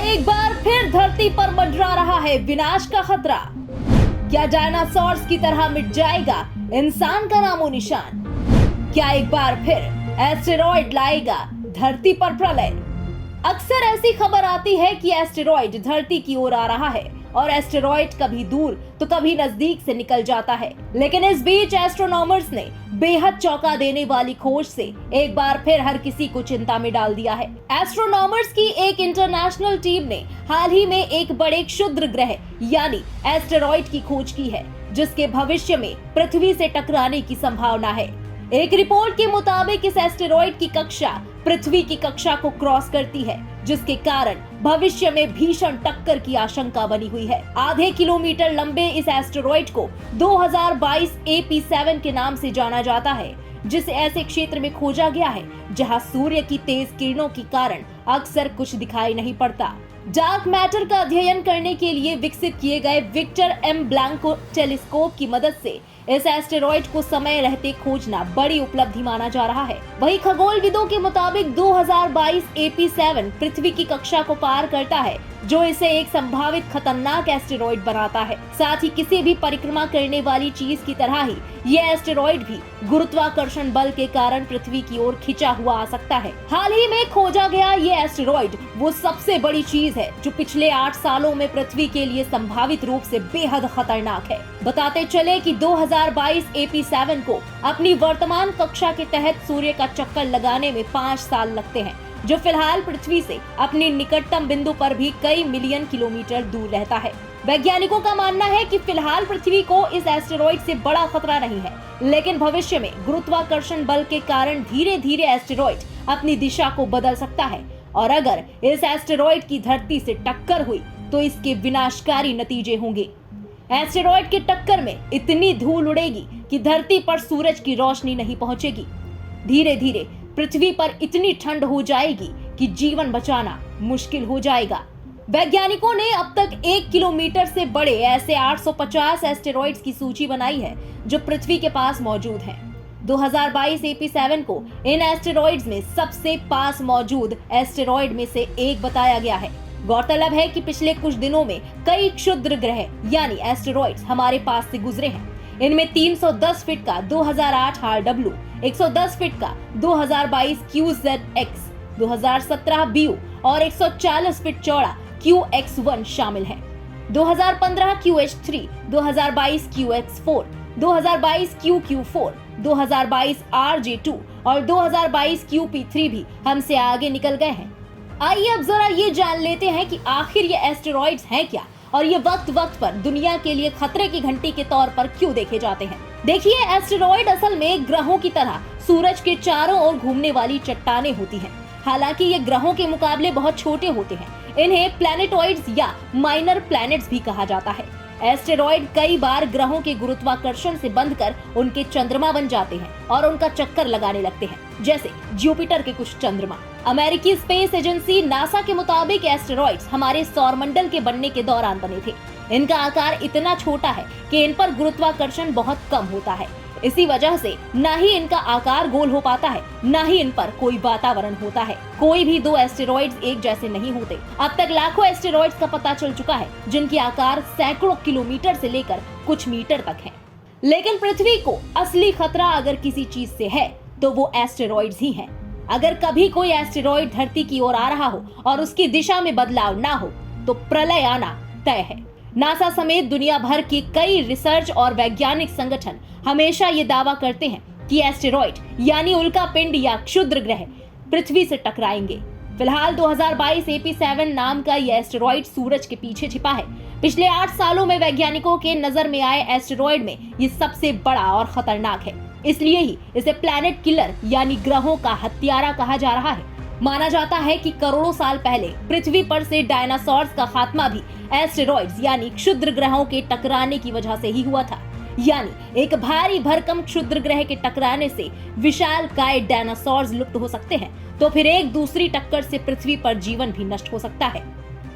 एक बार फिर धरती पर मंडरा रहा है विनाश का खतरा। क्या डायनासोर्स की तरह मिट जाएगा इंसान का नामो निशान? क्या एक बार फिर एस्टेरॉयड लाएगा धरती पर प्रलय? अक्सर ऐसी खबर आती है कि एस्टेरॉयड धरती की ओर आ रहा है और एस्टेरॉयड कभी दूर तो कभी नजदीक से निकल जाता है। लेकिन इस बीच एस्ट्रोनॉमर्स ने बेहद चौंका देने वाली खोज से एक बार फिर हर किसी को चिंता में डाल दिया है। एस्ट्रोनॉमर्स की एक इंटरनेशनल टीम ने हाल ही में एक बड़े क्षुद्र ग्रह यानी एस्टेरॉयड की खोज की है, जिसके भविष्य में पृथ्वी से टकराने की संभावना है। एक रिपोर्ट के मुताबिक इस एस्टेरॉयड की कक्षा पृथ्वी की कक्षा को क्रॉस करती है, जिसके कारण भविष्य में भीषण टक्कर की आशंका बनी हुई है। आधे किलोमीटर लंबे इस एस्टेरॉयड को 2022 AP7 के नाम से जाना जाता है, जिसे ऐसे क्षेत्र में खोजा गया है जहां सूर्य की तेज किरणों के कारण अक्सर कुछ दिखाई नहीं पड़ता। डार्क मैटर का अध्ययन करने के लिए विकसित किए गए विक्टर एम ब्लैंको टेलीस्कोप की मदद से इस एस्टेरॉयड को समय रहते खोजना बड़ी उपलब्धि माना जा रहा है। वहीं खगोलविदों के मुताबिक 2022 AP7 पृथ्वी की कक्षा को पार करता है, जो इसे एक संभावित खतरनाक एस्टेरॉयड बनाता है। साथ ही किसी भी परिक्रमा करने वाली चीज की तरह ही ये एस्टेरॉयड भी गुरुत्वाकर्षण बल के कारण पृथ्वी की ओर खिंचा हुआ आ सकता है। हाल ही में खोजा गया ये एस्टेरॉयड वो सबसे बड़ी चीज है जो पिछले 8 सालों में पृथ्वी के लिए संभावित रूप से बेहद खतरनाक है। बताते चले कि 2022 AP7 को अपनी वर्तमान कक्षा के तहत सूर्य का चक्कर लगाने में 5 साल लगते हैं, जो फिलहाल पृथ्वी से अपने निकटतम बिंदु पर भी कई मिलियन किलोमीटर दूर रहता है। वैज्ञानिकों का मानना है कि फिलहाल पृथ्वी को इस एस्टेरॉयड से बड़ा खतरा नहीं है, लेकिन भविष्य में गुरुत्वाकर्षण बल के कारण धीरे धीरे एस्टेरॉयड अपनी दिशा को बदल सकता है और अगर इस एस्टेरॉयड की धरती से टक्कर हुई तो इसके विनाशकारी नतीजे होंगे। एस्टेरॉयड की टक्कर में इतनी धूल उड़ेगी कि धरती पर सूरज की रोशनी नहीं पहुंचेगी। धीरे धीरे पृथ्वी पर इतनी ठंड हो जाएगी कि जीवन बचाना मुश्किल हो जाएगा। वैज्ञानिकों ने अब तक 1 किलोमीटर से बड़े ऐसे 850 एस्टेरॉयड्स की सूची बनाई है जो पृथ्वी के पास मौजूद हैं। 2022 AP7 को इन एस्टेरॉयड्स में सबसे पास मौजूद एस्टेरॉयड में से एक बताया गया है। गौरतलब है कि पिछले कुछ दिनों में कई क्षुद्र ग्रह यानी एस्टेरॉयड्स हमारे पास से गुजरे हैं। इनमें 310 फीट का 2008 RW, 110 फीट का 2022 QZX, 2017 BU और 140 फीट चौड़ा QX1 शामिल है। 2015 QH3, 2022 QX4, 2022 QQ4, 2022 RJ2 और 2022 QP3 भी हमसे आगे निकल गए हैं। आइए अब जरा ये जान लेते हैं कि आखिर ये एस्टेरॉयड्स हैं क्या और ये वक्त वक्त पर दुनिया के लिए खतरे की घंटी के तौर पर क्यों देखे जाते हैं। देखिए, एस्टेरॉयड असल में ग्रहों की तरह सूरज के चारों ओर घूमने वाली चट्टानें होती हैं। हालांकि ये ग्रहों के मुकाबले बहुत छोटे होते हैं। इन्हें प्लैनेटॉइड्स या माइनर प्लैनेट्स भी कहा जाता है। एस्टेरॉयड कई बार ग्रहों के गुरुत्वाकर्षण से बंधकर उनके चंद्रमा बन जाते हैं और उनका चक्कर लगाने लगते हैं, जैसे जुपिटर के कुछ चंद्रमा। अमेरिकी स्पेस एजेंसी नासा के मुताबिक एस्टेरॉयड्स हमारे सौरमंडल के बनने के दौरान बने थे। इनका आकार इतना छोटा है कि इन पर गुरुत्वाकर्षण बहुत कम होता है। इसी वजह से न ही इनका आकार गोल हो पाता है, न ही इन पर कोई वातावरण होता है। कोई भी 2 एस्टेरॉयड्स एक जैसे नहीं होते। अब तक लाखों एस्टेरॉयड्स का पता चल चुका है, जिनकी आकार सैकड़ों किलोमीटर से लेकर कुछ मीटर तक है। लेकिन पृथ्वी को असली खतरा अगर किसी चीज से है तो वो एस्टेरॉयड्स ही हैं। अगर कभी कोई एस्टेरॉयड धरती की ओर आ रहा हो और उसकी दिशा में बदलाव ना हो तो प्रलय आना तय है। नासा समेत दुनिया भर के कई रिसर्च और वैज्ञानिक संगठन हमेशा ये दावा करते हैं कि एस्टेरॉयड यानी उल्का पिंड या क्षुद्र ग्रह पृथ्वी से टकराएंगे। फिलहाल 2022 AP7 नाम का ये एस्टेरॉयड सूरज के पीछे छिपा है। पिछले 8 सालों में वैज्ञानिकों के नजर में आए एस्टेरॉयड में ये सबसे बड़ा और खतरनाक है। इसलिए ही इसे प्लैनेट किलर यानी ग्रहों का हत्यारा कहा जा रहा है। माना जाता है कि करोड़ों साल पहले पृथ्वी पर से डायनासोर्स का खात्मा भी एस्टेरॉयड्स यानी क्षुद्र ग्रहों के टकराने की वजह से ही हुआ था। यानी एक भारी भरकम क्षुद्र ग्रह के टकराने से विशालकाय डायनासोर्स लुप्त हो सकते हैं, तो फिर एक दूसरी टक्कर से पृथ्वी पर जीवन भी नष्ट हो सकता है।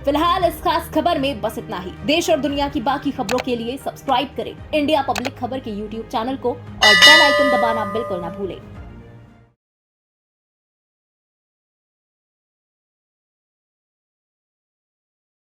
फिलहाल इस खास खबर में बस इतना ही। देश और दुनिया की बाकी खबरों के लिए सब्सक्राइब करें इंडिया पब्लिक खबर के YouTube चैनल को और बेल आइकन दबाना बिल्कुल ना भूलें।